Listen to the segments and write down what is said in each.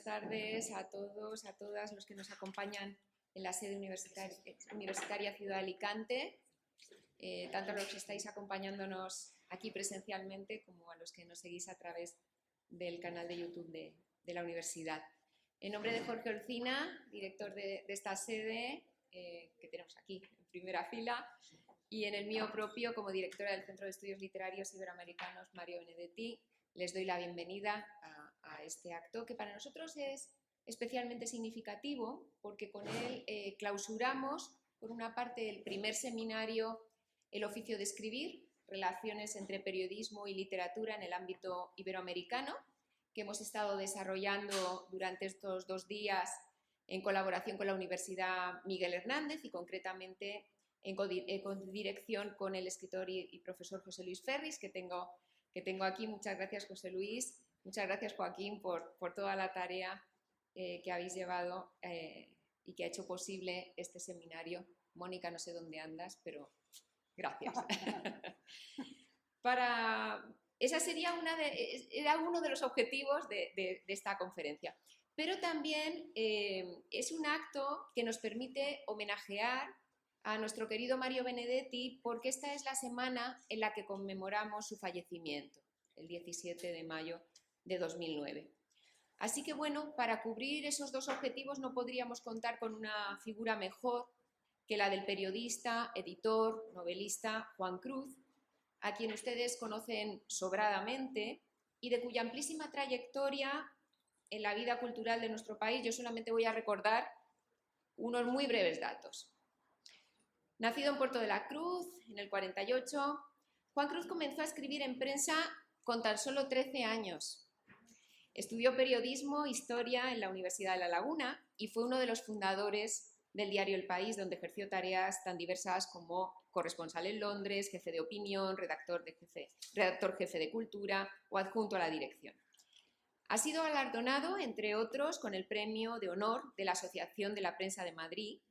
tardes a todos, a todas los que nos acompañan en la sede universitaria Ciudad de Alicante, tanto a los que estáis acompañándonos aquí presencialmente como a los que nos seguís a través del canal de YouTube de la universidad. En nombre de Jorge Olcina, director de esta sede, que tenemos aquí en primera fila, y en el mío propio como directora del Centro de Estudios Literarios Iberoamericanos, Mario Benedetti, les doy la bienvenida a este acto que para nosotros es especialmente significativo porque con él clausuramos, por una parte, el primer seminario El oficio de escribir, relaciones entre periodismo y literatura en el ámbito iberoamericano, que hemos estado desarrollando durante estos 2 días en colaboración con la Universidad Miguel Hernández y concretamente en codirección con el escritor y profesor José Luis Ferris, que tengo aquí. Muchas gracias, José Luis. Muchas gracias, Joaquín, por toda la tarea que habéis llevado y que ha hecho posible este seminario. Mónica, no sé dónde andas, pero gracias. Esa sería era uno de los objetivos de esta conferencia. Pero también es un acto que nos permite homenajear a nuestro querido Mario Benedetti, porque esta es la semana en la que conmemoramos su fallecimiento, el 17 de mayo de 2009. Así que bueno, para cubrir esos 2 objetivos no podríamos contar con una figura mejor que la del periodista, editor, novelista Juan Cruz, a quien ustedes conocen sobradamente y de cuya amplísima trayectoria en la vida cultural de nuestro país yo solamente voy a recordar unos muy breves datos. Nacido en Puerto de la Cruz, en el 48, Juan Cruz comenzó a escribir en prensa con tan solo 13 años. Estudió periodismo e historia en la Universidad de La Laguna y fue uno de los fundadores del diario El País, donde ejerció tareas tan diversas como corresponsal en Londres, jefe de opinión, redactor jefe de cultura o adjunto a la dirección. Ha sido galardonado, entre otros, con el Premio de Honor de la Asociación de la Prensa de Madrid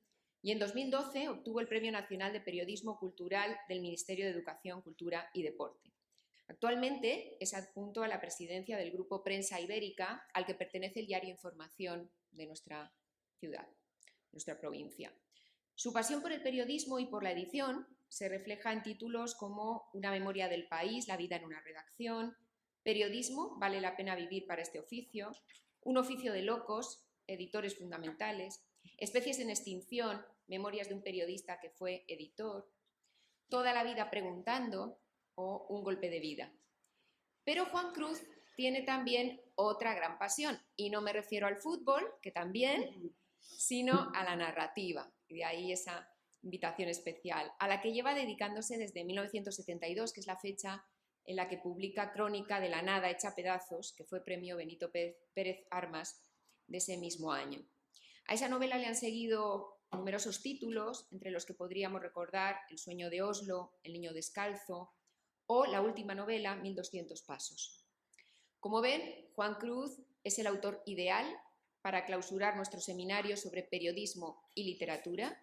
y en 2012 obtuvo el Premio Nacional de Periodismo Cultural del Ministerio de Educación, Cultura y Deporte. Actualmente es adjunto a la presidencia del Grupo Prensa Ibérica, al que pertenece el diario Información de nuestra ciudad, nuestra provincia. Su pasión por el periodismo y por la edición se refleja en títulos como Una memoria del país, La vida en una redacción, Periodismo, vale la pena vivir para este oficio, Un oficio de locos, Editores fundamentales, Especies en extinción, Memorias de un periodista que fue editor, Toda la vida preguntando o Un golpe de vida. Pero Juan Cruz tiene también otra gran pasión, y no me refiero al fútbol, que también, sino a la narrativa, y de ahí esa invitación especial, a la que lleva dedicándose desde 1972, que es la fecha en la que publica Crónica de la nada hecha pedazos, que fue premio Benito Pérez Armas de ese mismo año. A esa novela le han seguido numerosos títulos, entre los que podríamos recordar El sueño de Oslo, El niño descalzo o la última novela, 1200 pasos. Como ven, Juan Cruz es el autor ideal para clausurar nuestro seminario sobre periodismo y literatura,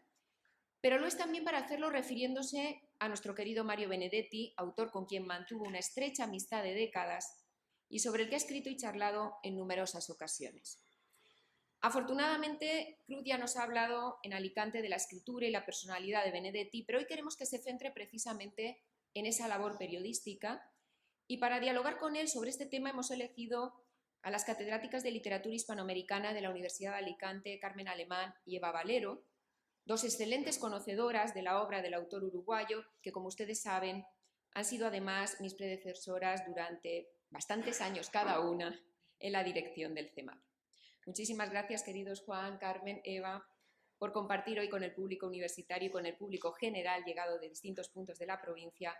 pero lo es también para hacerlo refiriéndose a nuestro querido Mario Benedetti, autor con quien mantuvo una estrecha amistad de décadas y sobre el que ha escrito y charlado en numerosas ocasiones. Afortunadamente, Cruz ya nos ha hablado en Alicante de la escritura y la personalidad de Benedetti, pero hoy queremos que se centre precisamente en esa labor periodística, y para dialogar con él sobre este tema hemos elegido a las catedráticas de literatura hispanoamericana de la Universidad de Alicante, Carmen Alemán y Eva Valero, 2 excelentes conocedoras de la obra del autor uruguayo, que como ustedes saben han sido además mis predecesoras durante bastantes años cada una en la dirección del CEMAP. Muchísimas gracias, queridos Juan, Carmen, Eva, por compartir hoy con el público universitario y con el público general llegado de distintos puntos de la provincia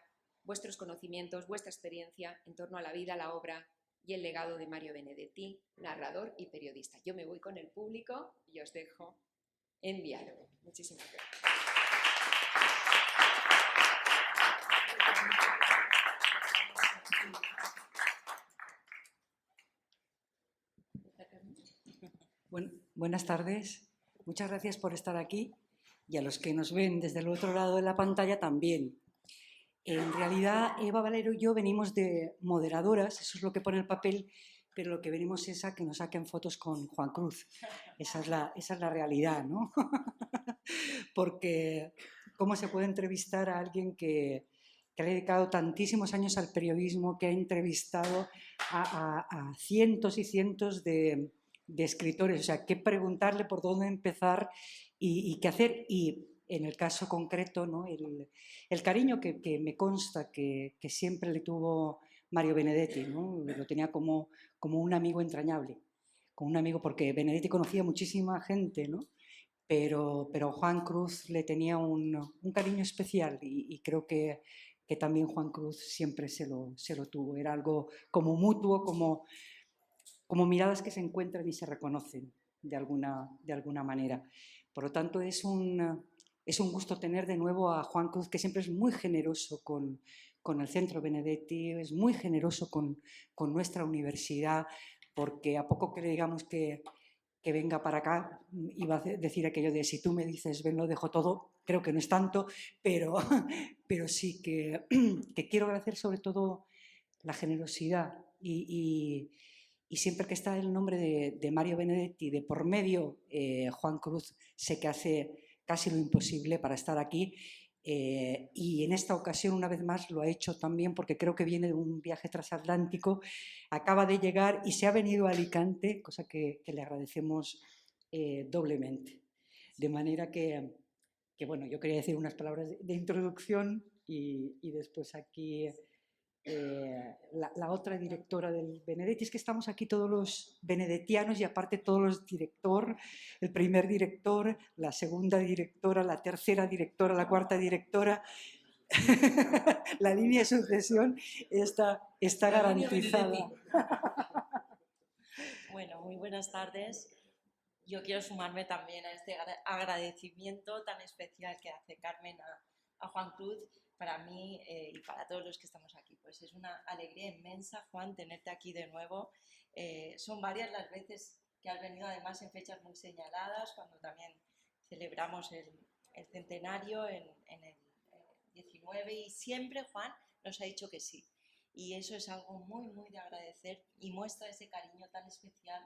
vuestros conocimientos, vuestra experiencia en torno a la vida, la obra y el legado de Mario Benedetti, narrador y periodista. Yo me voy con el público y os dejo en diálogo. Muchísimas gracias. Buenas tardes. Muchas gracias por estar aquí y a los que nos ven desde el otro lado de la pantalla también. En realidad, Eva Valero y yo venimos de moderadoras, eso es lo que pone el papel, pero lo que venimos es a que nos saquen fotos con Juan Cruz. Esa es la realidad, ¿no? Porque ¿cómo se puede entrevistar a alguien que ha dedicado tantísimos años al periodismo, que ha entrevistado a cientos y cientos de escritores? O sea, qué preguntarle, por dónde empezar y qué hacer. Y en el caso concreto, ¿no? El cariño que me consta que siempre le tuvo Mario Benedetti, ¿no? Lo tenía como un amigo entrañable, como un amigo, porque Benedetti conocía muchísima gente, ¿no? Pero Juan Cruz le tenía un cariño especial y creo que también Juan Cruz siempre se lo tuvo. Era algo como mutuo, como miradas que se encuentran y se reconocen de alguna manera. Por lo tanto, es un gusto tener de nuevo a Juan Cruz, que siempre es muy generoso con el Centro Benedetti, es muy generoso con nuestra universidad, porque a poco que le digamos que venga para acá, iba a decir aquello de si tú me dices ven lo dejo todo, creo que no es tanto, pero, pero sí que quiero agradecer sobre todo la generosidad y siempre que está el nombre de Mario Benedetti de por medio, Juan Cruz sé que hace casi lo imposible para estar aquí. Y en esta ocasión, una vez más, lo ha hecho también porque creo que viene de un viaje transatlántico, acaba de llegar y se ha venido a Alicante, cosa que le agradecemos doblemente. De manera que, bueno, yo quería decir unas palabras de introducción y después aquí la otra directora del Benedetti. Es que estamos aquí todos los benedettianos y aparte todos los director, el primer director, la segunda directora, la tercera directora, la cuarta directora. La línea de sucesión está garantizada. Bueno, muy buenas tardes. Yo quiero sumarme también a este agradecimiento tan especial que hace Carmen a Juan Cruz. Para mí y para todos los que estamos aquí, pues es una alegría inmensa, Juan, tenerte aquí de nuevo. Son varias las veces que has venido, además en fechas muy señaladas, cuando también celebramos el centenario en el 19, y siempre Juan nos ha dicho que sí. Y eso es algo muy, muy de agradecer y muestra ese cariño tan especial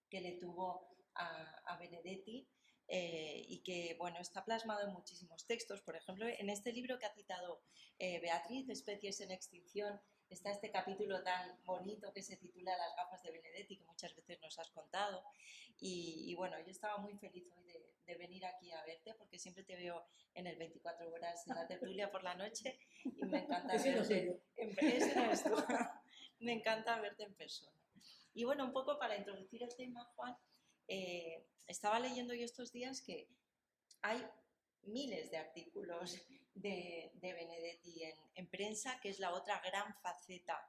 que le tuvo a Benedetti. Y que, bueno, está plasmado en muchísimos textos. Por ejemplo, en este libro que ha citado Beatriz, Especies en extinción, está este capítulo tan bonito que se titula Las gafas de Benedetti, que muchas veces nos has contado. Y bueno, yo estaba muy feliz hoy de venir aquí a verte, porque siempre te veo en el 24 horas en la tertulia por la noche y me encanta verte. Ese no eres tú. Me encanta verte en persona. Y bueno, un poco para introducir el tema, Juan, estaba leyendo yo estos días que hay miles de artículos de Benedetti en prensa, que es la otra gran faceta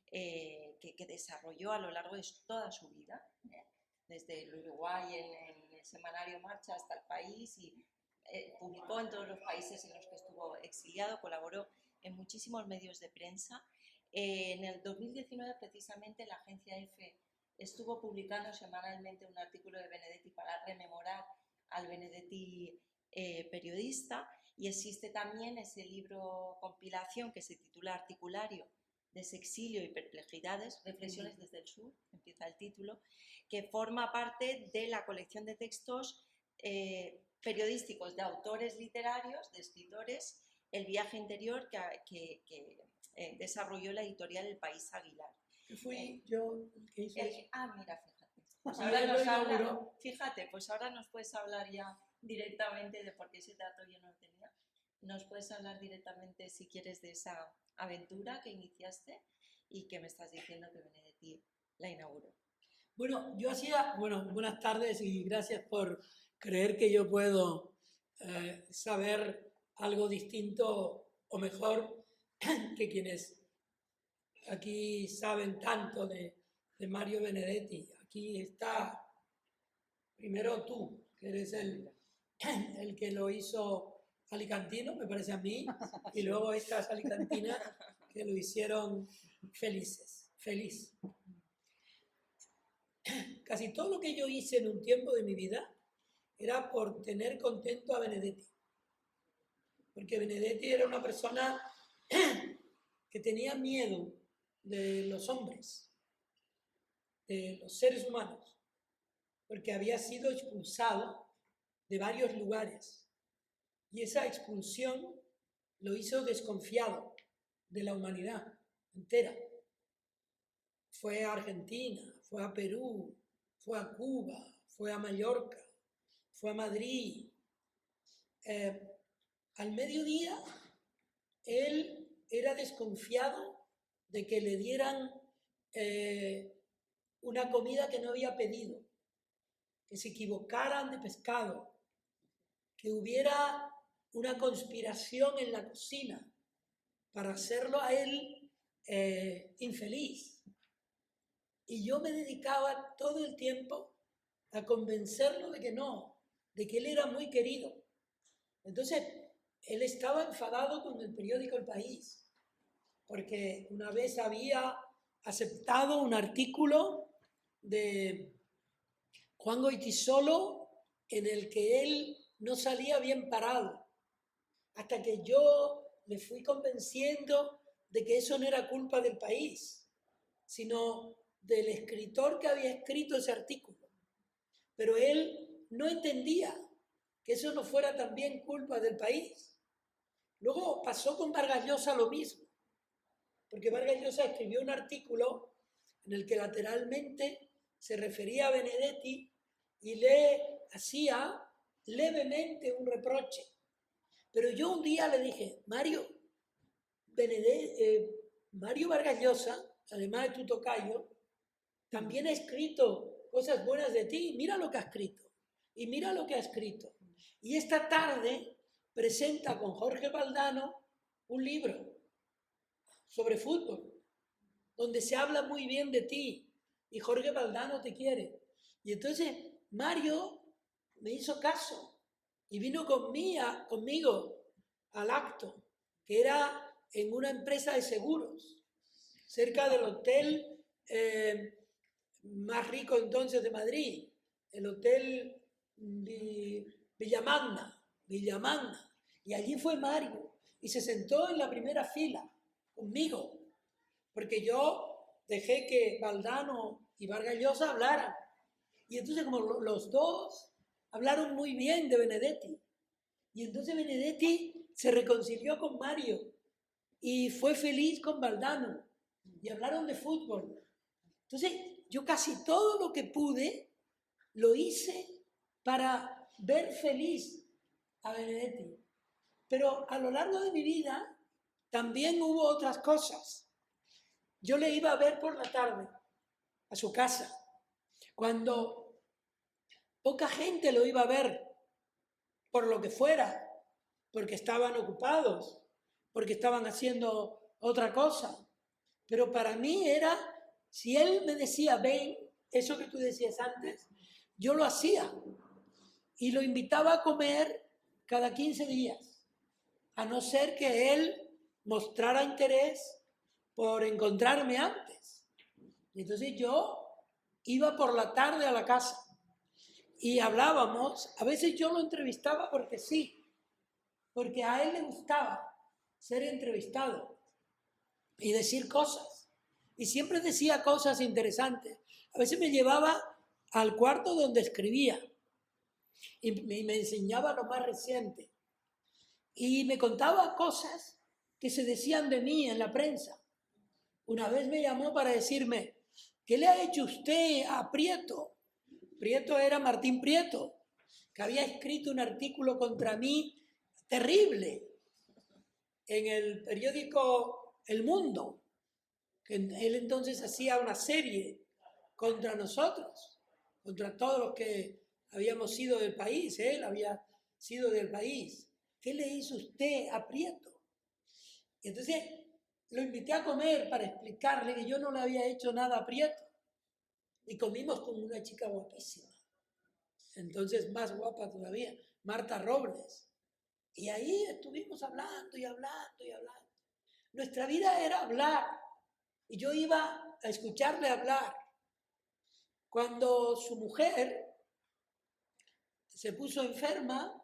que desarrolló a lo largo de toda su vida, desde el Uruguay en el semanario Marcha hasta el País, y publicó en todos los países en los que estuvo exiliado, colaboró en muchísimos medios de prensa. En el 2019, precisamente, la agencia EFE estuvo publicando semanalmente un artículo de Benedetti para rememorar al Benedetti periodista, y existe también ese libro compilación que se titula Articulario, Desexilio y Perplejidades, Reflexiones desde el Sur, empieza el título, que forma parte de la colección de textos periodísticos de autores literarios, de escritores, El viaje interior que desarrolló la editorial El País Aguilar. Fui yo el que hizo eso. Mira, fíjate. Pues ahora fíjate, pues ahora nos puedes hablar ya directamente de por qué ese dato yo no lo tenía. Nos puedes hablar directamente, si quieres, de esa aventura que iniciaste y que me estás diciendo que Benedetti la inauguró. Bueno, buenas tardes y gracias por creer que yo puedo saber algo distinto o mejor que quienes aquí saben tanto de Mario Benedetti. Aquí está primero tú, que eres el que lo hizo alicantino, me parece a mí, y luego estas alicantinas que lo hicieron feliz. Casi todo lo que yo hice en un tiempo de mi vida era por tener contento a Benedetti. Porque Benedetti era una persona que tenía miedo de los hombres. de los seres humanos, porque había sido expulsado de varios lugares. Y esa expulsión lo hizo desconfiado de la humanidad entera. Fue a Argentina, fue a Perú, fue a Cuba, fue a Mallorca, fue a Madrid. Al mediodía, él era desconfiado de que le dieran una comida que no había pedido, que se equivocaran de pescado, que hubiera una conspiración en la cocina para hacerlo a él infeliz. Y yo me dedicaba todo el tiempo a convencerlo de que no, de que él era muy querido. Entonces, él estaba enfadado con el periódico El País, porque una vez había aceptado un artículo de Juan Goytisolo en el que él no salía bien parado, hasta que yo le fui convenciendo de que eso no era culpa del País, sino del escritor que había escrito ese artículo. Pero él no entendía que eso no fuera también culpa del País. Luego pasó con Vargas Llosa lo mismo, porque Vargas Llosa escribió un artículo en el que lateralmente se refería a Benedetti y le hacía levemente un reproche. Pero yo un día le dije, Mario Vargas Llosa, además de tu tocayo, también ha escrito cosas buenas de ti. Mira lo que ha escrito. Y mira lo que ha escrito. Y esta tarde presenta con Jorge Valdano un libro sobre fútbol, donde se habla muy bien de ti. Y Jorge Valdano te quiere. Y entonces Mario me hizo caso y vino conmigo al acto, que era en una empresa de seguros, cerca del hotel más rico entonces de Madrid, el Hotel Villamagna. Y allí fue Mario y se sentó en la primera fila conmigo, porque yo dejé que Valdano y Vargas Llosa hablaran. Y entonces como los dos hablaron muy bien de Benedetti, y entonces Benedetti se reconcilió con Mario y fue feliz con Valdano y hablaron de fútbol. Entonces yo casi todo lo que pude lo hice para ver feliz a Benedetti. Pero a lo largo de mi vida también hubo otras cosas. Yo le iba a ver por la tarde a su casa, cuando poca gente lo iba a ver, por lo que fuera, porque estaban ocupados, porque estaban haciendo otra cosa. Pero para mí era, si él me decía, ven, eso que tú decías antes, yo lo hacía. Y lo invitaba a comer cada 15 días, a no ser que él mostrara interés por encontrarme antes. Y entonces yo iba por la tarde a la casa y hablábamos. A veces yo lo entrevistaba porque sí, porque a él le gustaba ser entrevistado y decir cosas. Y siempre decía cosas interesantes. A veces me llevaba al cuarto donde escribía y me enseñaba lo más reciente. Y me contaba cosas que se decían de mí en la prensa. Una vez me llamó para decirme, ¿qué le ha hecho usted a Prieto? Prieto era Martín Prieto, que había escrito un artículo contra mí terrible en el periódico El Mundo, que él entonces hacía una serie contra nosotros, contra todos los que habíamos sido del país. Él había sido del país. ¿Qué le hizo usted a Prieto? Y entonces lo invité a comer para explicarle que yo no le había hecho nada a Prieto. Y comimos con una chica guapísima, entonces más guapa todavía, Marta Robles. Y ahí estuvimos hablando y hablando y hablando. Nuestra vida era hablar y yo iba a escucharle hablar. Cuando su mujer se puso enferma,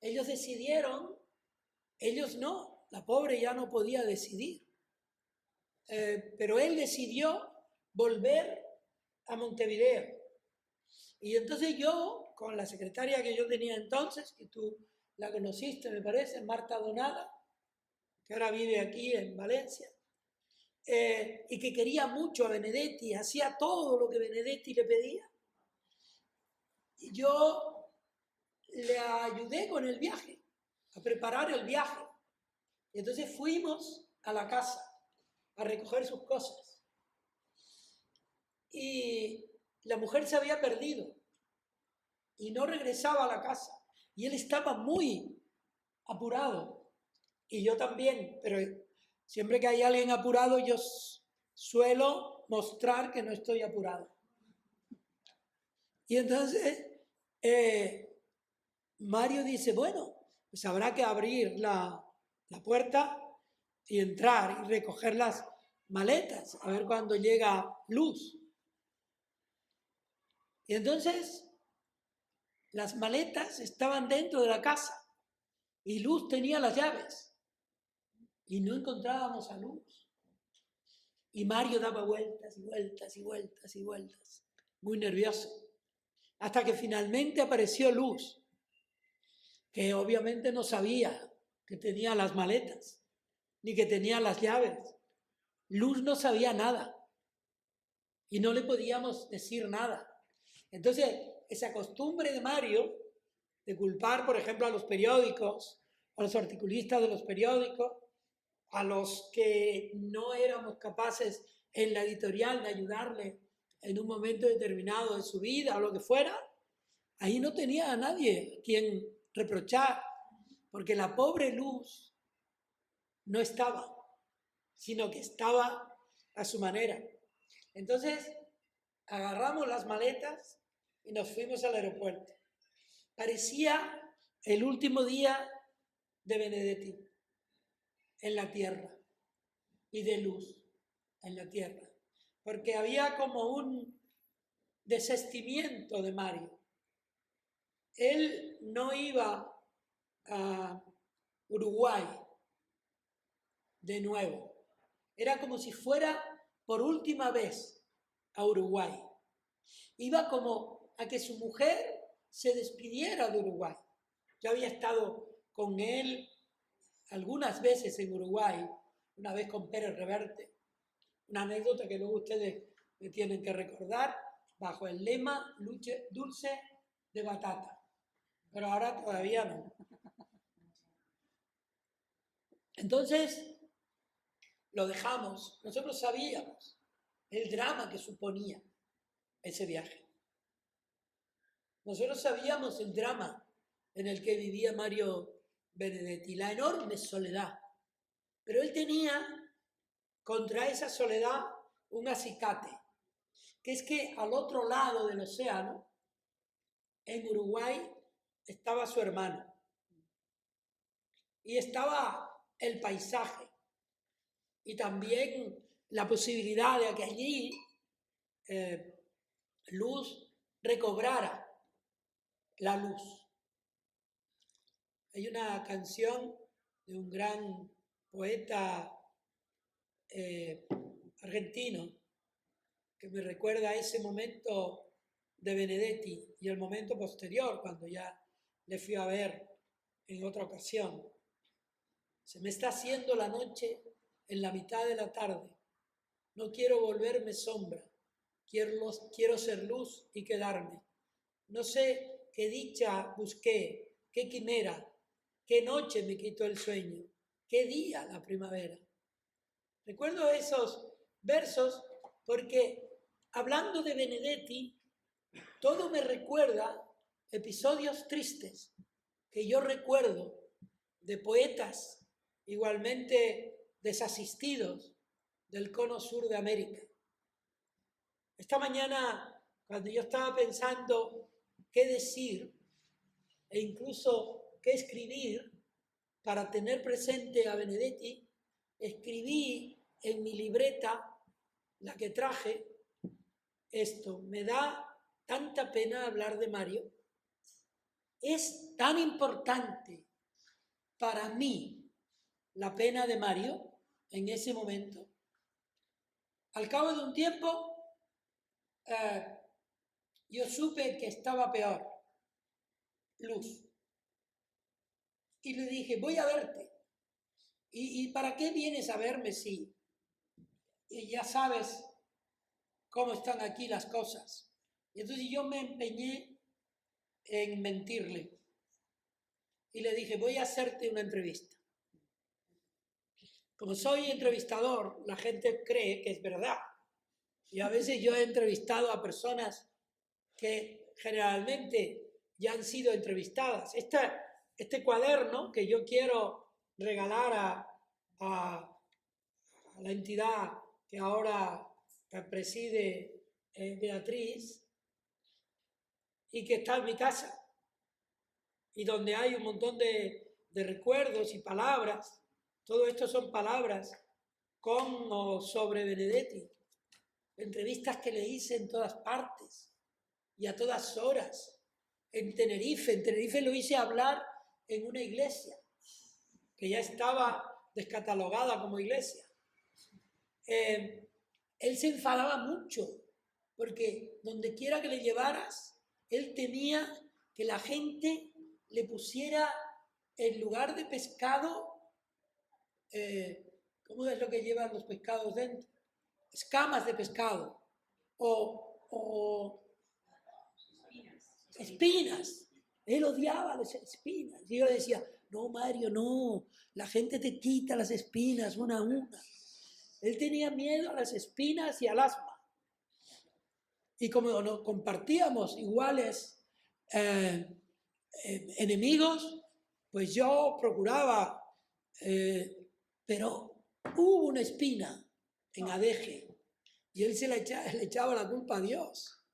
ellos decidieron, ellos no, la pobre ya no podía decidir, pero él decidió volver a Montevideo. Y entonces yo, con la secretaria que yo tenía entonces, que tú la conociste, me parece, Marta Donada, que ahora vive aquí en Valencia, y que quería mucho a Benedetti, hacía todo lo que Benedetti le pedía. Y yo le ayudé con el viaje, a preparar el viaje. Y entonces fuimos a la casa a recoger sus cosas. Y la mujer se había perdido y no regresaba a la casa. Y él estaba muy apurado. Y yo también, pero siempre que hay alguien apurado, yo suelo mostrar que no estoy apurado. Y entonces Mario dice, bueno, pues habrá que abrir la puerta y entrar y recoger las maletas, a ver cuándo llega Luz. Y entonces las maletas estaban dentro de la casa y Luz tenía las llaves y no encontrábamos a Luz. Y Mario daba vueltas y vueltas y vueltas y vueltas, muy nervioso, hasta que finalmente apareció Luz, que obviamente no sabía que tenía las maletas, ni que tenía las llaves. Luz no sabía nada y no le podíamos decir nada. Entonces, esa costumbre de Mario de culpar, por ejemplo, a los periódicos, a los articulistas de los periódicos, a los que no éramos capaces en la editorial de ayudarle en un momento determinado de su vida o lo que fuera, ahí no tenía a nadie quien reprochar, porque la pobre Luz no estaba, sino que estaba a su manera. Entonces, agarramos las maletas y nos fuimos al aeropuerto. Parecía el último día de Benedetti en la tierra y de Luz en la tierra, porque había como un desistimiento de Mario. Él no iba a Uruguay de nuevo. Era como si fuera por última vez a Uruguay. Iba como a que su mujer se despidiera de Uruguay. Yo había estado con él algunas veces en Uruguay, una vez con Pérez Reverte, una anécdota que luego ustedes me tienen que recordar, bajo el lema dulce de batata, pero ahora todavía no. Entonces lo dejamos. Nosotros sabíamos el drama que suponía ese viaje. Nosotros sabíamos el drama en el que vivía Mario Benedetti, la enorme soledad. Pero él tenía contra esa soledad un acicate, que es que al otro lado del océano, en Uruguay, estaba su hermano. Y estaba el paisaje. Y también la posibilidad de que allí Luz recobrara la luz. Hay una canción de un gran poeta argentino que me recuerda a ese momento de Benedetti y el momento posterior, cuando ya le fui a ver en otra ocasión. Se me está haciendo la noche en la mitad de la tarde. No quiero volverme sombra. Quiero ser luz y quedarme. No sé qué dicha busqué, qué quimera, qué noche me quitó el sueño, qué día la primavera. Recuerdo esos versos porque hablando de Benedetti, todo me recuerda episodios tristes que yo recuerdo de poetas igualmente desasistidos del cono sur de América. Esta mañana, cuando yo estaba pensando qué decir e incluso qué escribir para tener presente a Benedetti, escribí en mi libreta, la que traje, esto: me da tanta pena hablar de Mario. Es tan importante para mí la pena de Mario en ese momento. Al cabo de un tiempo, yo supe que estaba peor, Luz. Y le dije, voy a verte. ¿Y para qué vienes a verme si ya sabes cómo están aquí las cosas? Y entonces yo me empeñé en mentirle. Y le dije, voy a hacerte una entrevista. Como soy entrevistador, la gente cree que es verdad. Y a veces yo he entrevistado a personas que generalmente ya han sido entrevistadas. Este cuaderno que yo quiero regalar a la entidad que ahora preside Beatriz y que está en mi casa y donde hay un montón de recuerdos y palabras. Todo esto son palabras con o sobre Benedetti. Entrevistas que le hice en todas partes y a todas horas. En Tenerife lo hice hablar en una iglesia que ya estaba descatalogada como iglesia. Él se enfadaba mucho porque donde quiera que le llevaras, él temía que la gente le pusiera en lugar de pescado, ¿cómo es lo que llevan los pescados dentro? Escamas de pescado o espinas. Él odiaba las espinas. Y yo le decía, no, Mario, no, la gente te quita las espinas una a una. Él tenía miedo a las espinas y al asma. Y como no compartíamos iguales enemigos, pues yo procuraba, pero hubo una espina en Adeje y él le echaba la culpa a Dios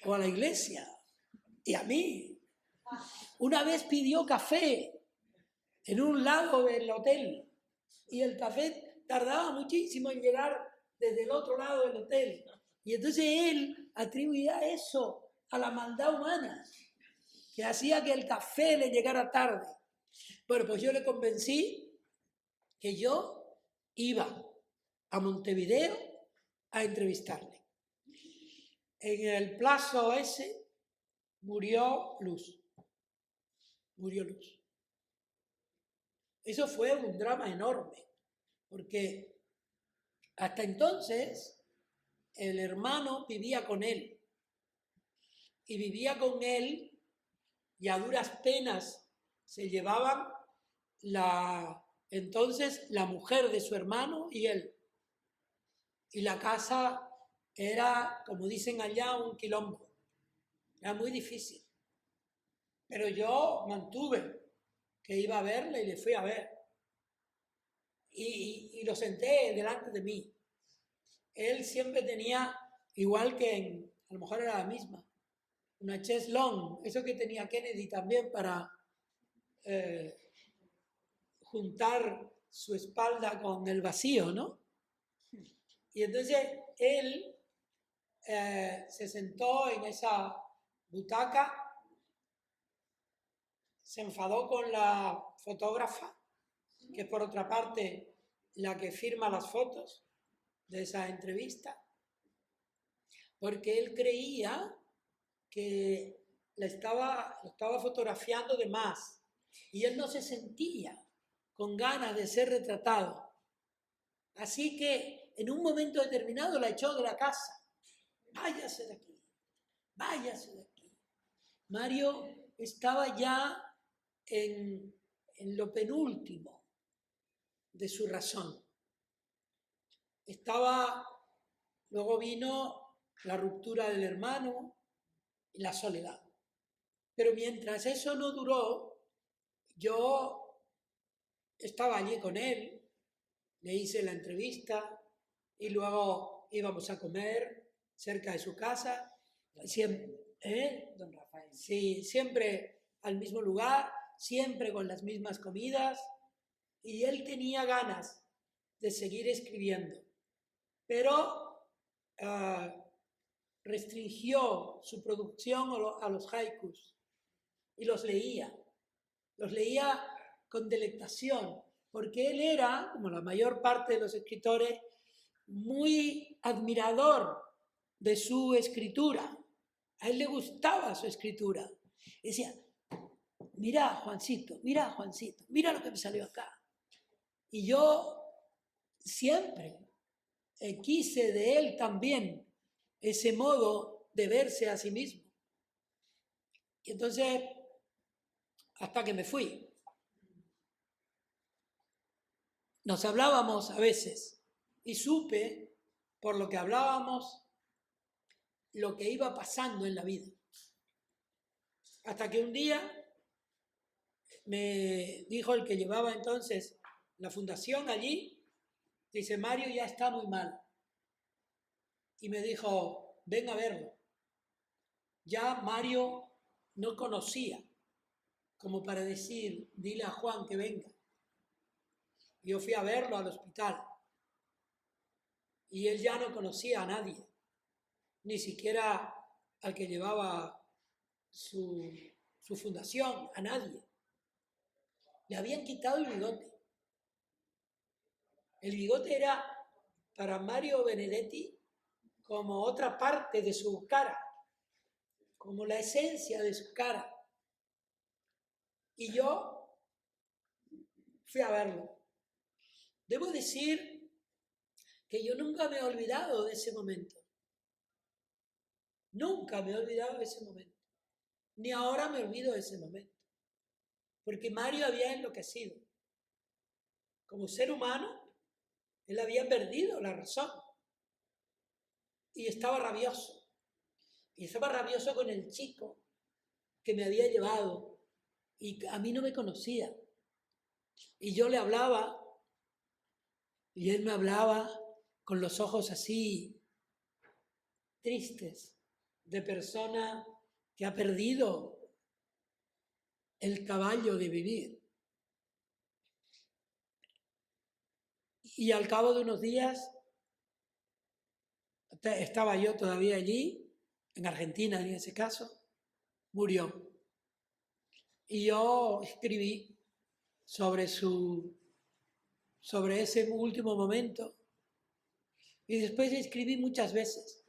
o a la iglesia y a mí. Una vez pidió café en un lado del hotel y el café tardaba muchísimo en llegar desde el otro lado del hotel. Y entonces él atribuía eso a la maldad humana, que hacía que el café le llegara tarde. Bueno, pues yo le convencí que yo iba a Montevideo a entrevistarle. En el plazo ese murió Luz. Murió Luz. Eso fue un drama enorme, porque hasta entonces el hermano vivía con él. Y vivía con él y a duras penas se llevaban entonces la mujer de su hermano y él. Y la casa era, como dicen allá, un quilombo. Era muy difícil. Pero yo mantuve que iba a verle y le fui a ver. Y lo senté delante de mí. Él siempre tenía, igual que a lo mejor era la misma, una chaise longue, eso que tenía Kennedy también para juntar su espalda con el vacío, ¿no? Y entonces él se sentó en esa butaca, se enfadó con la fotógrafa, que es por otra parte la que firma las fotos de esa entrevista, porque él creía que lo estaba fotografiando de más y él no se sentía con ganas de ser retratado. Así que en un momento determinado la echó de la casa. Váyase de aquí, váyase de aquí. Mario estaba ya en lo penúltimo de su razón. Luego vino la ruptura del hermano y la soledad. Pero mientras eso no duró, yo estaba allí con él, le hice la entrevista y luego íbamos a comer cerca de su casa. Siempre, Don Rafael. Sí, siempre al mismo lugar, siempre con las mismas comidas. Y él tenía ganas de seguir escribiendo, pero restringió su producción a los haikus y los leía con delectación, porque él era, como la mayor parte de los escritores, muy admirador de su escritura. A él le gustaba su escritura. Decía, mira Juancito, mira lo que me salió acá. Y yo siempre quise de él también ese modo de verse a sí mismo. Y entonces, hasta que me fui, nos hablábamos a veces y supe, por lo que hablábamos, lo que iba pasando en la vida. Hasta que un día me dijo el que llevaba entonces la fundación allí, dice, Mario ya está muy mal. Y me dijo, ven a verlo. Ya Mario no conocía, como para decir, dile a Juan que venga. Yo fui a verlo al hospital y él ya no conocía a nadie, ni siquiera al que llevaba su fundación, a nadie. Le habían quitado el bigote. El bigote era para Mario Benedetti como otra parte de su cara, como la esencia de su cara. Y yo fui a verlo. Debo decir que yo nunca me he olvidado de ese momento. Nunca me he olvidado de ese momento. Ni ahora me olvido de ese momento. Porque Mario había enloquecido. Como ser humano, él había perdido la razón. Y estaba rabioso. Y estaba rabioso con el chico que me había llevado. Y a mí no me conocía. Y yo le hablaba. Y él me hablaba con los ojos así, tristes, de persona que ha perdido el caballo de vivir. Y al cabo de unos días, estaba yo todavía allí, en Argentina en ese caso, murió. Y yo escribí sobre ese último momento. Y después escribí muchas veces.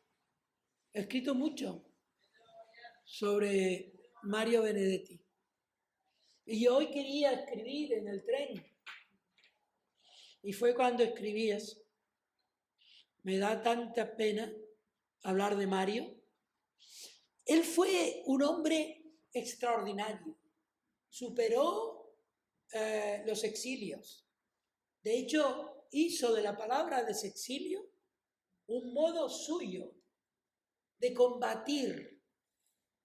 He escrito mucho sobre Mario Benedetti. Y yo hoy quería escribir en el tren. Y fue cuando escribí eso. Me da tanta pena hablar de Mario. Él fue un hombre extraordinario. Superó los exilios. De hecho, hizo de la palabra desexilio un modo suyo de combatir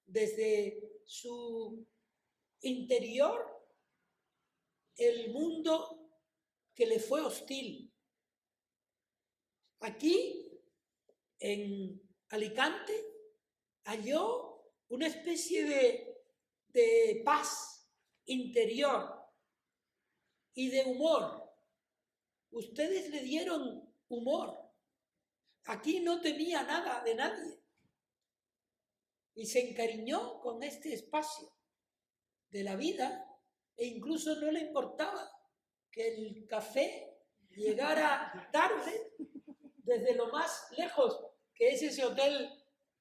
desde su interior el mundo que le fue hostil. Aquí, en Alicante, halló una especie de paz interior y de humor. Ustedes le dieron humor. Aquí no temía nada de nadie. Y se encariñó con este espacio de la vida e incluso no le importaba que el café llegara tarde desde lo más lejos, que es ese hotel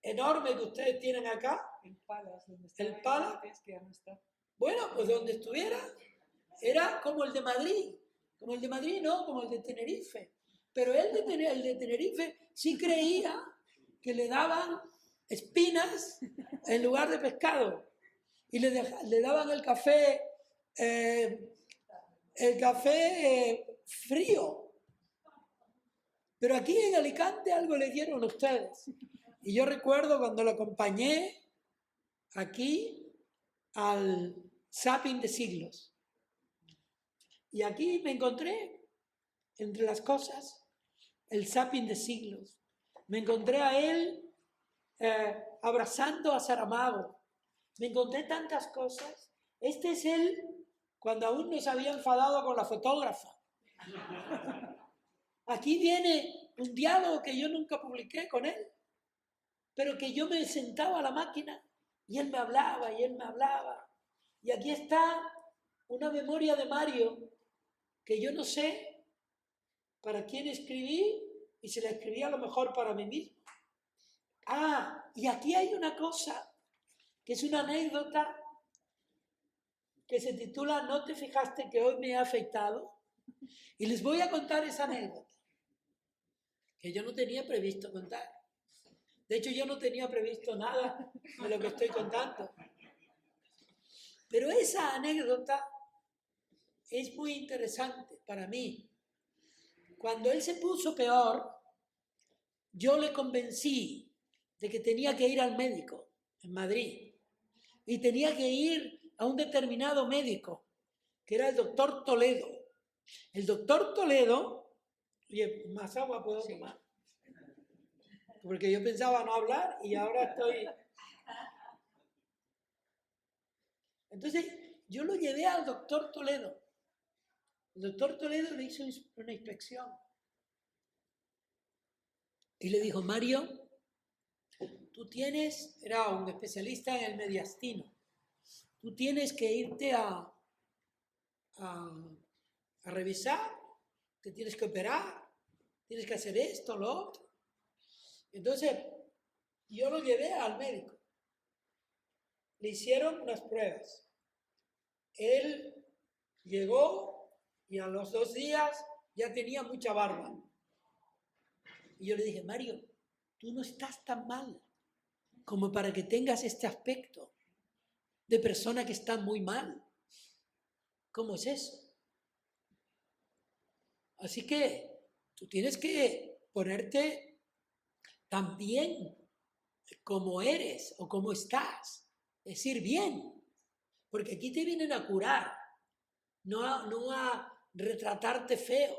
enorme que ustedes tienen acá. El Palace, donde está el Palace, que ya no está. Bueno, pues donde estuviera, era como el de Madrid. Como el de Madrid, no, como el de Tenerife. Pero el de Tenerife sí creía que le daban espinas en lugar de pescado. Y le daban el café frío. Pero aquí en Alicante algo le dieron ustedes. Y yo recuerdo cuando lo acompañé aquí al Zapping de Siglos. Y aquí me encontré, entre las cosas, el Zapping de Siglos. Me encontré a él abrazando a Saramago. Me encontré tantas cosas. Este es él cuando aún no se había enfadado con la fotógrafa. Aquí viene un diálogo que yo nunca publiqué con él, pero que yo me sentaba a la máquina y él me hablaba y él me hablaba. Y aquí está una memoria de Mario que yo no sé para quién escribí y se la escribí a lo mejor para mí mismo. Ah, y aquí hay una cosa, que es una anécdota que se titula ¿No te fijaste que hoy me he afeitado? Y les voy a contar esa anécdota, que yo no tenía previsto contar. De hecho, yo no tenía previsto nada de lo que estoy contando. Pero esa anécdota es muy interesante para mí. Cuando él se puso peor, yo le convencí de que tenía que ir al médico en Madrid y tenía que ir a un determinado médico, que era el doctor Toledo. El doctor Toledo, oye, más agua puedo tomar, porque yo pensaba no hablar y ahora estoy... Entonces, yo lo llevé al doctor Toledo. El doctor Toledo le hizo una inspección y le dijo, Mario, tú tienes, era un especialista en el mediastino, tú tienes que irte a revisar, te tienes que operar, tienes que hacer esto, lo otro. Entonces, yo lo llevé al médico. Le hicieron unas pruebas. Él llegó y a los 2 días ya tenía mucha barba. Y yo le dije, Mario, tú no estás tan mal como para que tengas este aspecto de persona que está muy mal. ¿Cómo es eso? Así que tú tienes que ponerte tan bien como eres o como estás. Es decir, bien. Porque aquí te vienen a curar, no a retratarte feo.